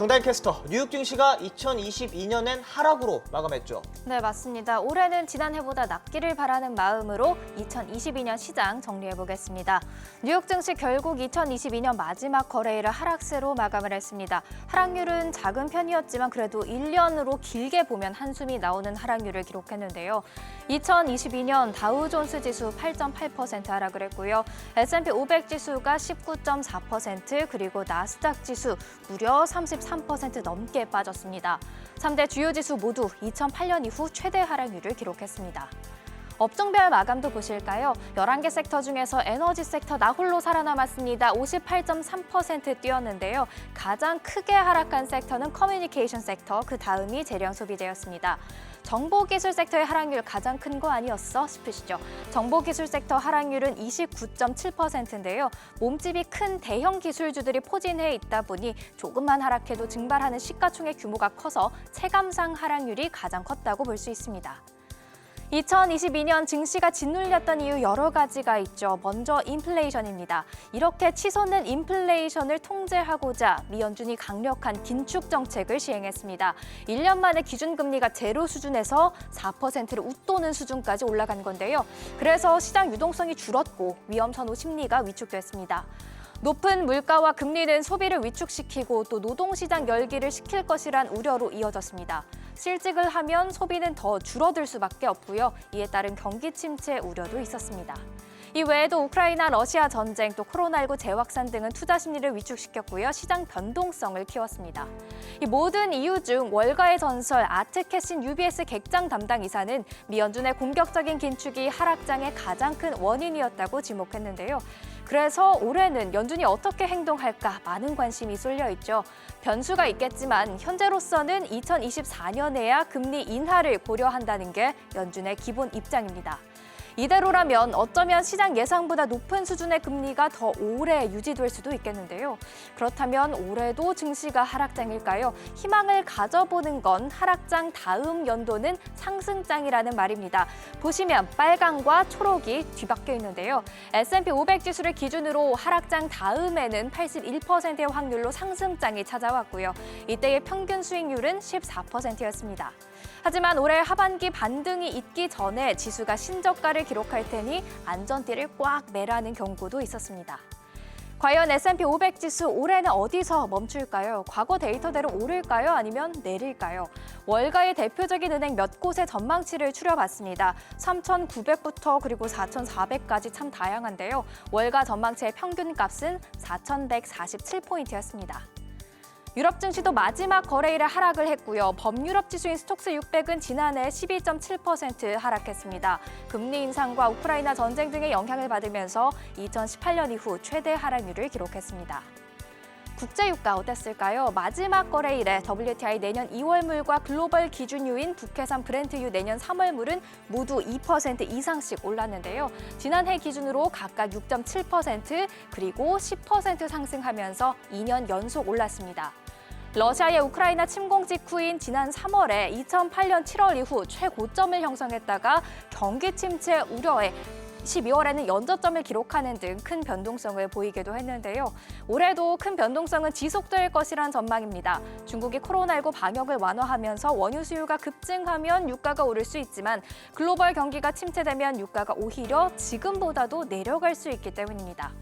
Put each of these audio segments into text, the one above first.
정다희 캐스터, 뉴욕 증시가 2022년엔 하락으로 마감했죠. 네, 맞습니다. 올해는 지난해보다 낫기를 바라는 마음으로 2022년 시장 정리해보겠습니다. 뉴욕 증시 결국 2022년 마지막 거래일을 하락세로 마감을 했습니다. 하락률은 작은 편이었지만 그래도 1년으로 길게 보면 한숨이 나오는 하락률을 기록했는데요. 2022년 다우존스 지수 8.8% 하락을 했고요. S&P 500 지수가 19.4%, 그리고 나스닥 지수 무려 33% 넘게 빠졌습니다. 3대 주요 지수 모두 2008년 이후 최대 하락률을 기록했습니다. 업종별 마감도 보실까요? 11개 섹터 중에서 에너지 섹터 나홀로 살아남았습니다. 58.3% 뛰었는데요. 가장 크게 하락한 섹터는 커뮤니케이션 섹터, 그 다음이 재련 소비재였습니다. 정보기술 섹터의 하락률 가장 큰 거 아니었어 싶으시죠? 정보기술 섹터 하락률은 29.7%인데요. 몸집이 큰 대형 기술주들이 포진해 있다 보니 조금만 하락해도 증발하는 시가총액 규모가 커서 체감상 하락률이 가장 컸다고 볼 수 있습니다. 2022년 증시가 짓눌렸던 이유 여러 가지가 있죠. 먼저 인플레이션입니다. 이렇게 치솟는 인플레이션을 통제하고자 미 연준이 강력한 긴축 정책을 시행했습니다. 1년 만에 기준금리가 제로 수준에서 4%를 웃도는 수준까지 올라간 건데요. 그래서 시장 유동성이 줄었고 위험 선호 심리가 위축됐습니다. 높은 물가와 금리는 소비를 위축시키고 또 노동시장 열기를 식힐 것이란 우려로 이어졌습니다. 실직을 하면 소비는 더 줄어들 수밖에 없고요. 이에 따른 경기 침체 우려도 있었습니다. 이 외에도 우크라이나, 러시아 전쟁, 또 코로나19 재확산 등은 투자 심리를 위축시켰고요. 시장 변동성을 키웠습니다. 이 모든 이유 중 월가의 전설 아트캐신 UBS 객장 담당 이사는 미 연준의 공격적인 긴축이 하락장의 가장 큰 원인이었다고 지목했는데요. 그래서 올해는 연준이 어떻게 행동할까 많은 관심이 쏠려 있죠. 변수가 있겠지만 현재로서는 2024년에야 금리 인하를 고려한다는 게 연준의 기본 입장입니다. 이대로라면 어쩌면 시장 예상보다 높은 수준의 금리가 더 오래 유지될 수도 있겠는데요. 그렇다면 올해도 증시가 하락장일까요? 희망을 가져보는 건 하락장 다음 연도는 상승장이라는 말입니다. 보시면 빨강과 초록이 뒤바뀌어 있는데요. S&P 500 지수를 기준으로 하락장 다음에는 81%의 확률로 상승장이 찾아왔고요. 이때의 평균 수익률은 14%였습니다. 하지만 올해 하반기 반등이 있기 전에 지수가 신저가를 기록할 테니 안전띠를 꽉 매라는 경고도 있었습니다. 과연 S&P 500 지수 올해는 어디서 멈출까요? 과거 데이터대로 오를까요? 아니면 내릴까요? 월가의 대표적인 은행 몇 곳의 전망치를 추려봤습니다. 3,900부터 그리고 4,400까지 참 다양한데요. 월가 전망치의 평균 값은 4,147포인트였습니다. 유럽 증시도 마지막 거래일에 하락을 했고요. 범유럽 지수인 스톡스 600은 지난해 12.7% 하락했습니다. 금리 인상과 우크라이나 전쟁 등의 영향을 받으면서 2018년 이후 최대 하락률을 기록했습니다. 국제유가 어땠을까요? 마지막 거래일에 WTI 내년 2월물과 글로벌 기준유인 북해산 브렌트유 내년 3월물은 모두 2% 이상씩 올랐는데요. 지난해 기준으로 각각 6.7% 그리고 10% 상승하면서 2년 연속 올랐습니다. 러시아의 우크라이나 침공 직후인 지난 3월에 2008년 7월 이후 최고점을 형성했다가 경기 침체 우려에 12월에는 연저점을 기록하는 등 큰 변동성을 보이기도 했는데요. 올해도 큰 변동성은 지속될 것이란 전망입니다. 중국이 코로나19 방역을 완화하면서 원유 수요가 급증하면 유가가 오를 수 있지만 글로벌 경기가 침체되면 유가가 오히려 지금보다도 내려갈 수 있기 때문입니다.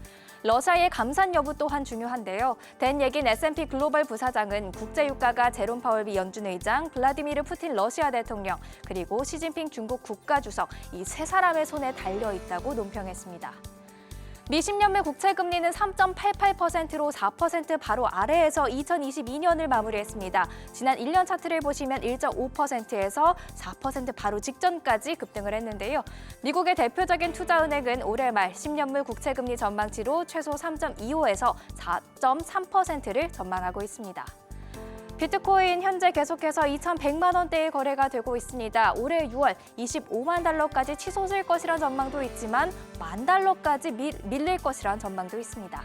러시아의 감산 여부 또한 중요한데요. 된 얘긴 S&P 글로벌 부사장은 국제유가가 제롬 파월 미 연준 의장, 블라디미르 푸틴 러시아 대통령, 그리고 시진핑 중국 국가주석 이 세 사람의 손에 달려있다고 논평했습니다. 미 10년물 국채금리는 3.88%로 4% 바로 아래에서 2022년을 마무리했습니다. 지난 1년 차트를 보시면 1.5%에서 4% 바로 직전까지 급등을 했는데요. 미국의 대표적인 투자은행은 올해 말 10년물 국채금리 전망치로 최소 3.25에서 4.3%를 전망하고 있습니다. 비트코인 현재 계속해서 2,100만 원대의 거래가 되고 있습니다. 올해 6월 25만 달러까지 치솟을 것이란 전망도 있지만 $10,000까지 밀릴 것이란 전망도 있습니다.